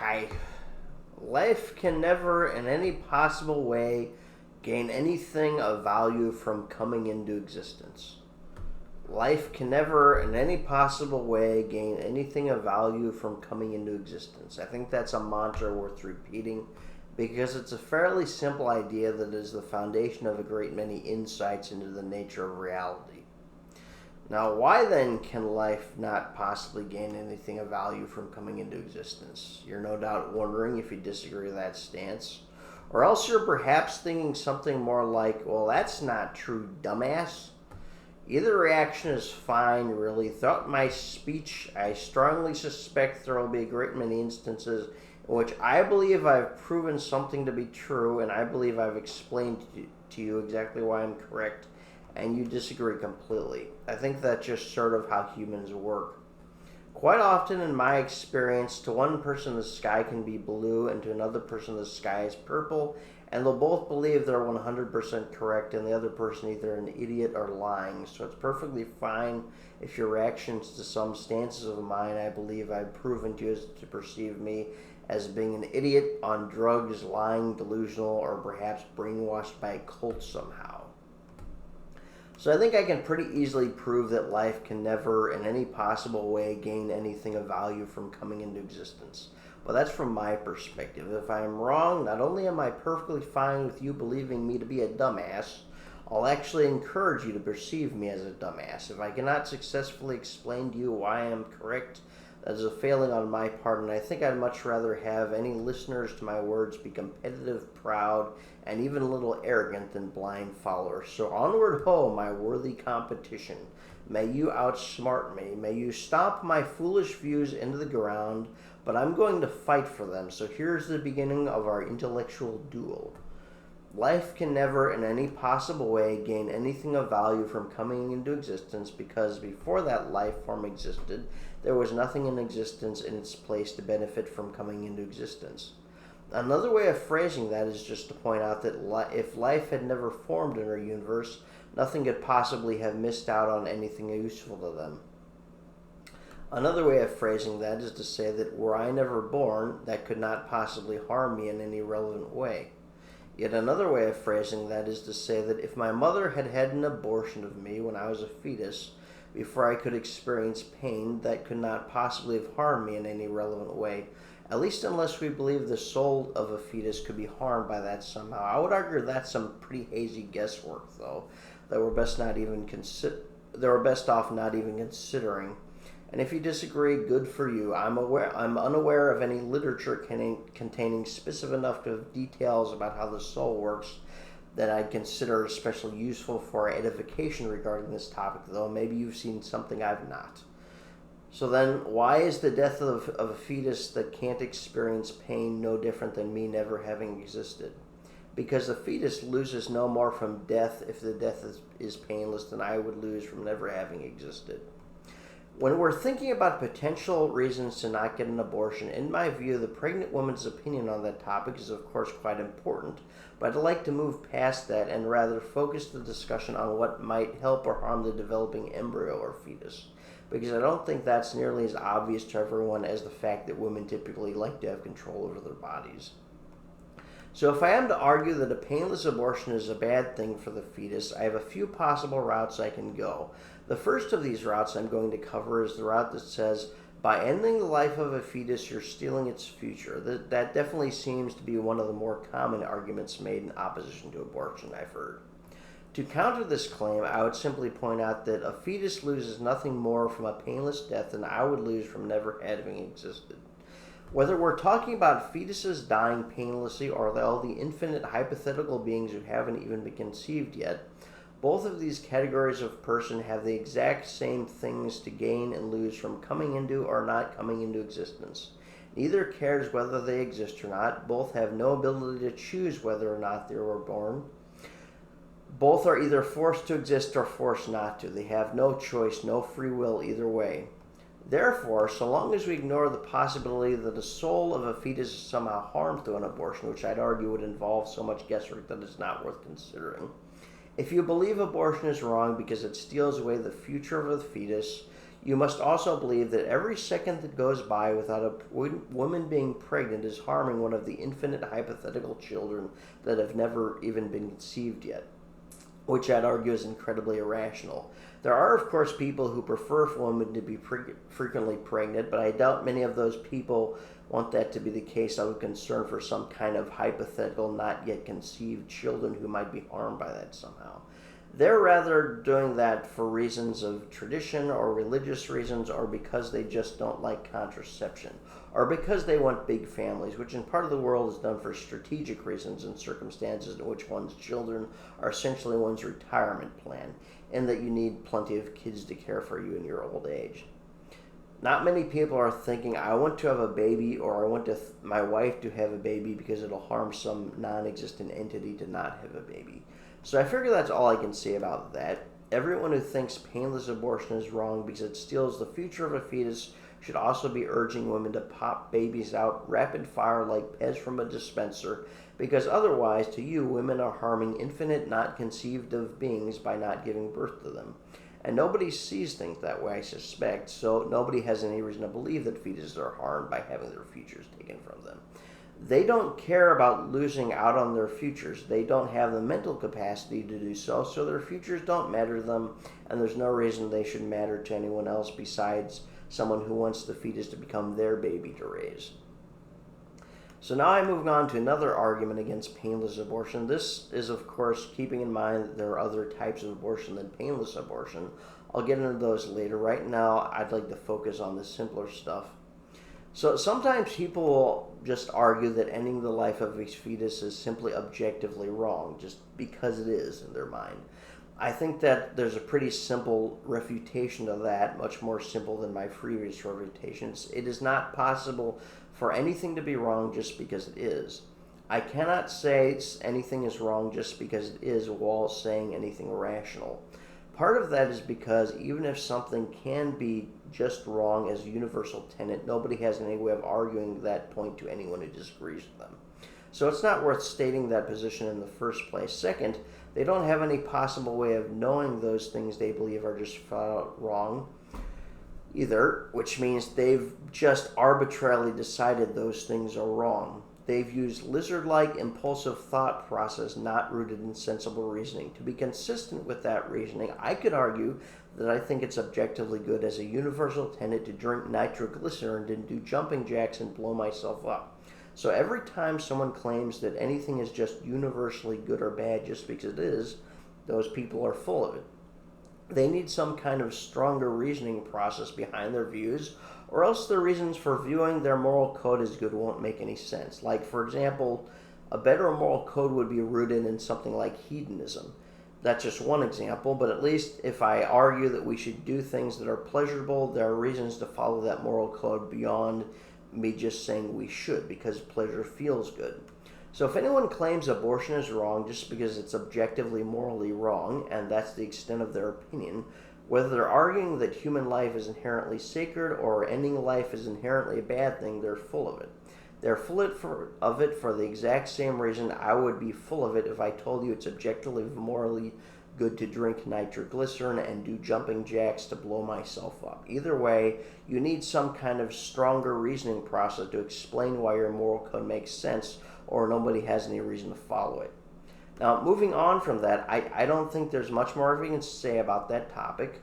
Hi. Life can never, in any possible way, gain anything of value from coming into existence. Life can never, in any possible way, gain anything of value from coming into existence. I think that's a mantra worth repeating because it's a fairly simple idea that is the foundation of a great many insights into the nature of reality. Now, why then can life not possibly gain anything of value from coming into existence? You're no doubt wondering if you disagree with that stance. Or else you're perhaps thinking something more like, well, that's not true, dumbass. Either reaction is fine, really. Throughout my speech, I strongly suspect there will be a great many instances in which I believe I've proven something to be true, and I believe I've explained to you exactly why I'm correct, and you disagree completely. I think that's just sort of how humans work. Quite often, in my experience, to one person the sky can be blue, and to another person the sky is purple, and they'll both believe they're 100% correct, and the other person either an idiot or lying. So it's perfectly fine if your reactions to some stances of mine, I believe I've proven to you to perceive me as being an idiot, on drugs, lying, delusional, or perhaps brainwashed by a cult somehow. So I think I can pretty easily prove that life can never, in any possible way, gain anything of value from coming into existence. But that's from my perspective. If I am wrong, not only am I perfectly fine with you believing me to be a dumbass, I'll actually encourage you to perceive me as a dumbass. If I cannot successfully explain to you why I am correct, that is a failing on my part, and I think I'd much rather have any listeners to my words be competitive, proud, and even a little arrogant than blind followers. So onward ho, my worthy competition. May you outsmart me. May you stomp my foolish views into the ground, but I'm going to fight for them. So here's the beginning of our intellectual duel. Life can never, in any possible way, gain anything of value from coming into existence because before that life form existed, there was nothing in existence in its place to benefit from coming into existence. Another way of phrasing that is just to point out that if life had never formed in our universe, nothing could possibly have missed out on anything useful to them. Another way of phrasing that is to say that were I never born, that could not possibly harm me in any relevant way. Yet another way of phrasing that is to say that if my mother had had an abortion of me when I was a fetus, before I could experience pain, that could not possibly have harmed me in any relevant way, at least unless we believe the soul of a fetus could be harmed by that somehow. I would argue that's some pretty hazy guesswork, though, that we're best off not even considering. And if you disagree, good for you. I'm unaware of any literature containing specific enough of details about how the soul works that I'd consider especially useful for edification regarding this topic, though maybe you've seen something I've not. So then, why is the death of a fetus that can't experience pain no different than me never having existed? Because the fetus loses no more from death if the death is painless than I would lose from never having existed. When we're thinking about potential reasons to not get an abortion, in my view, the pregnant woman's opinion on that topic is of course quite important, but I'd like to move past that and rather focus the discussion on what might help or harm the developing embryo or fetus, because I don't think that's nearly as obvious to everyone as the fact that women typically like to have control over their bodies. So if I am to argue that a painless abortion is a bad thing for the fetus, I have a few possible routes I can go. The first of these routes I'm going to cover is the route that says, by ending the life of a fetus, you're stealing its future. That definitely seems to be one of the more common arguments made in opposition to abortion I've heard. To counter this claim, I would simply point out that a fetus loses nothing more from a painless death than I would lose from never having existed. Whether we're talking about fetuses dying painlessly or all the infinite hypothetical beings who haven't even been conceived yet, both of these categories of person have the exact same things to gain and lose from coming into or not coming into existence. Neither cares whether they exist or not. Both have no ability to choose whether or not they were born. Both are either forced to exist or forced not to. They have no choice, no free will either way. Therefore, so long as we ignore the possibility that the soul of a fetus is somehow harmed through an abortion, which I'd argue would involve so much guesswork that it's not worth considering, if you believe abortion is wrong because it steals away the future of the fetus, You must also believe that every second that goes by without a woman being pregnant is harming one of the infinite hypothetical children that have never even been conceived yet, which I'd argue is incredibly irrational. There are, of course, people who prefer for women to be frequently pregnant, but I doubt many of those people want that to be the case out of concern for some kind of hypothetical, not yet conceived children who might be harmed by that somehow. They're rather doing that for reasons of tradition or religious reasons, or because they just don't like contraception, or because they want big families, which in part of the world is done for strategic reasons and circumstances in which one's children are essentially one's retirement plan, and that you need plenty of kids to care for you in your old age. Not many people are thinking, I want to have a baby, or I want my wife to have a baby because it'll harm some non-existent entity to not have a baby. So I figure that's all I can say about that. Everyone who thinks painless abortion is wrong because it steals the future of a fetus should also be urging women to pop babies out rapid fire like Pez from a dispenser, because otherwise, to you, women are harming infinite, not conceived of beings by not giving birth to them. And nobody sees things that way, I suspect, so nobody has any reason to believe that fetuses are harmed by having their futures taken from them. They don't care about losing out on their futures. They don't have the mental capacity to do so, so their futures don't matter to them, and there's no reason they should matter to anyone else besides someone who wants the fetus to become their baby to raise. So now I'm moving on to another argument against painless abortion. This is, of course, keeping in mind that there are other types of abortion than painless abortion. I'll get into those later. Right now, I'd like to focus on the simpler stuff. So sometimes people will just argue that ending the life of a fetus is simply objectively wrong, just because it is in their mind. I think that there's a pretty simple refutation of that, much more simple than my previous refutations. It is not possible for anything to be wrong just because it is. I cannot say anything is wrong just because it is while saying anything rational. Part of that is because even if something can be just wrong as a universal tenet, nobody has any way of arguing that point to anyone who disagrees with them. So it's not worth stating that position in the first place. Second, they don't have any possible way of knowing those things they believe are just flat out wrong either, which means they've just arbitrarily decided those things are wrong. They've used lizard-like impulsive thought process not rooted in sensible reasoning. To be consistent with that reasoning, I could argue that I think it's objectively good as a universal tenet to drink nitroglycerin and do jumping jacks and blow myself up. So every time someone claims that anything is just universally good or bad just because it is, those people are full of it. They need some kind of stronger reasoning process behind their views, or else their reasons for viewing their moral code as good won't make any sense. Like, for example, a better moral code would be rooted in something like hedonism. That's just one example, but at least if I argue that we should do things that are pleasurable, there are reasons to follow that moral code beyond me just saying we should, because pleasure feels good. So if anyone claims abortion is wrong just because it's objectively morally wrong, and that's the extent of their opinion, whether they're arguing that human life is inherently sacred or ending life is inherently a bad thing, they're full of it. They're full of it for the exact same reason I would be full of it if I told you it's objectively morally good to drink nitroglycerin and do jumping jacks to blow myself up. Either way, you need some kind of stronger reasoning process to explain why your moral code makes sense, or nobody has any reason to follow it. Now, moving on from that, I don't think there's much more we can say about that topic.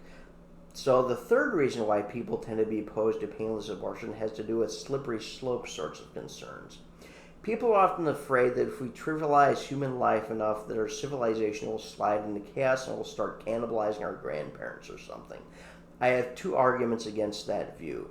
So the third reason why people tend to be opposed to painless abortion has to do with slippery slope sorts of concerns. People are often afraid that if we trivialize human life enough, that our civilization will slide into chaos and will start cannibalizing our grandparents or something. I have two arguments against that view.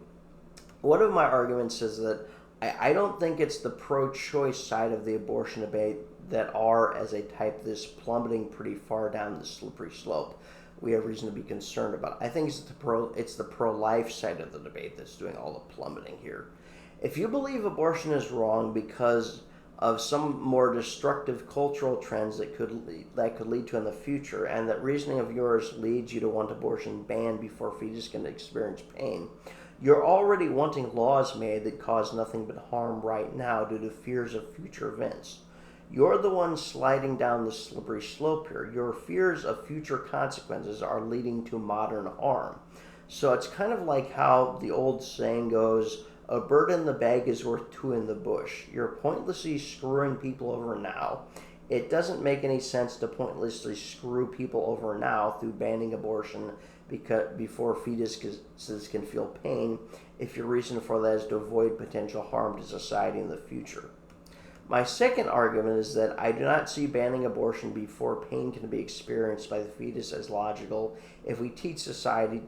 One of my arguments is that I don't think it's the pro-choice side of the abortion debate that are, as a type, this plummeting pretty far down the slippery slope we have reason to be concerned about. I think it's the pro-life side of the debate that's doing all the plummeting here. If you believe abortion is wrong because of some more destructive cultural trends that could lead to in the future, and that reasoning of yours leads you to want abortion banned before fetus can experience pain, you're already wanting laws made that cause nothing but harm right now due to fears of future events. You're the one sliding down the slippery slope here. Your fears of future consequences are leading to modern harm. So it's kind of like how the old saying goes, a bird in the bag is worth two in the bush. You're pointlessly screwing people over now. It doesn't make any sense to pointlessly screw people over now through banning abortion before fetuses can feel pain if your reason for that is to avoid potential harm to society in the future. My second argument is that I do not see banning abortion before pain can be experienced by the fetus as logical if we teach society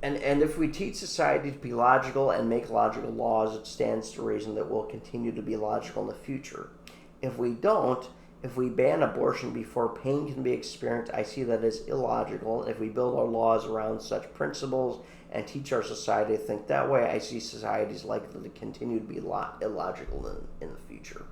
and if we teach society to be logical and make logical laws, it stands to reason that we'll continue to be logical in the future. If we don't, if we ban abortion before pain can be experienced, I see that as illogical. If we build our laws around such principles and teach our society to think that way, I see societies likely to continue to be illogical in the future.